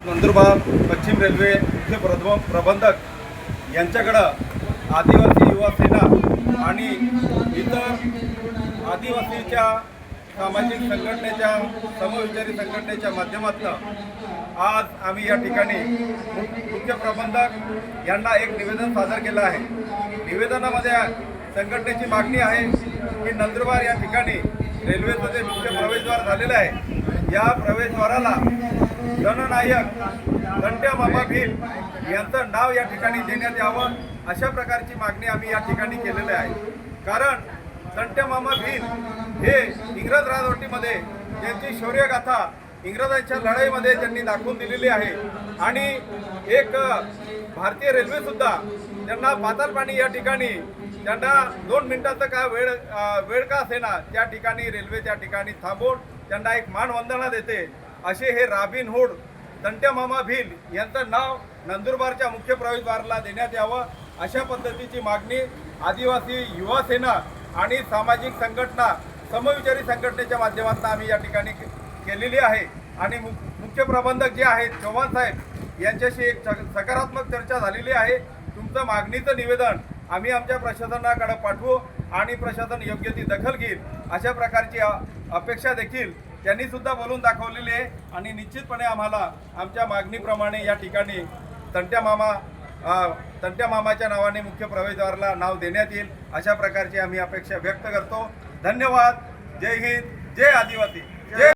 नंदुरबार पश्चिम रेल्वे मुख्य प्रबंधक यांच्याकडं आदिवासी युवा सेना आणि इतर आदिवासीच्या सामाजिक संघटनेच्या समविचारी संघटनेच्या माध्यमातून आज आम्ही या ठिकाणी मुख्य प्रबंधक यांना एक निवेदन सादर केलं आहे। निवेदनामध्ये संघटनेची मागणी आहे की नंदुरबार या ठिकाणी रेल्वेचं जे मुख्य प्रवेशद्वार झालेलं आहे या प्रवेशद्वाराला जननायक घंट्या मामा भिल यांचं नाव या ठिकाणी देण्यात यावं अशा प्रकारची मागणी आम्ही या ठिकाणी केलेली आहे। कारण घंट्या मामा भिल हे इंग्रज राजवटीमध्ये त्यांची शौर्यगाथा इंग्रजांच्या लढाईमध्ये त्यांनी दाखवून दिलेली आहे आणि एक भारतीय रेल्वे सुद्धा त्यांना पातालपाणी या ठिकाणी त्यांना 2 मिनिटाचा का वेळ का असेना त्या ठिकाणी रेल्वे त्या ठिकाणी थांबवून त्यांना एक मानवंदना देते। असे हे रॉबिन हुड घंट्या मामा भिल यांचं नाव नंदुरबारच्या मुख्य प्रवेशद्वाराला देण्यात यावं अशा पद्धतीची मागणी आदिवासी युवा सेना आणि सामाजिक संघटना समविचारी संघटनेच्या माध्यमातून आम्ही या ठिकाणी केलेली आहे। आणि मुख्य प्रबंधक जे आहेत चव्हाण साहेब यांच्याशी एक सकारात्मक चर्चा झालेली आहे। तुमचं मागणीचं निवेदन आम्ही आमच्या प्रशासनाकडे पाठवू आणि प्रशासन योग्य ती दखल घेईल अशा प्रकारची अपेक्षा देखील त्यांनी सुद्धा बोलून दाखवलेली आहे। आणि निश्चितपणे आम्हाला आमच्या मागणीप्रमाणे या ठिकाणी तंट्या मामाच्या नावाने मुख्य प्रवेशद्वाराला नाव देण्यात येईल अशा प्रकारची आम्ही अपेक्षा व्यक्त करतो। धन्यवाद। जय हिंद, जय आदिवासी।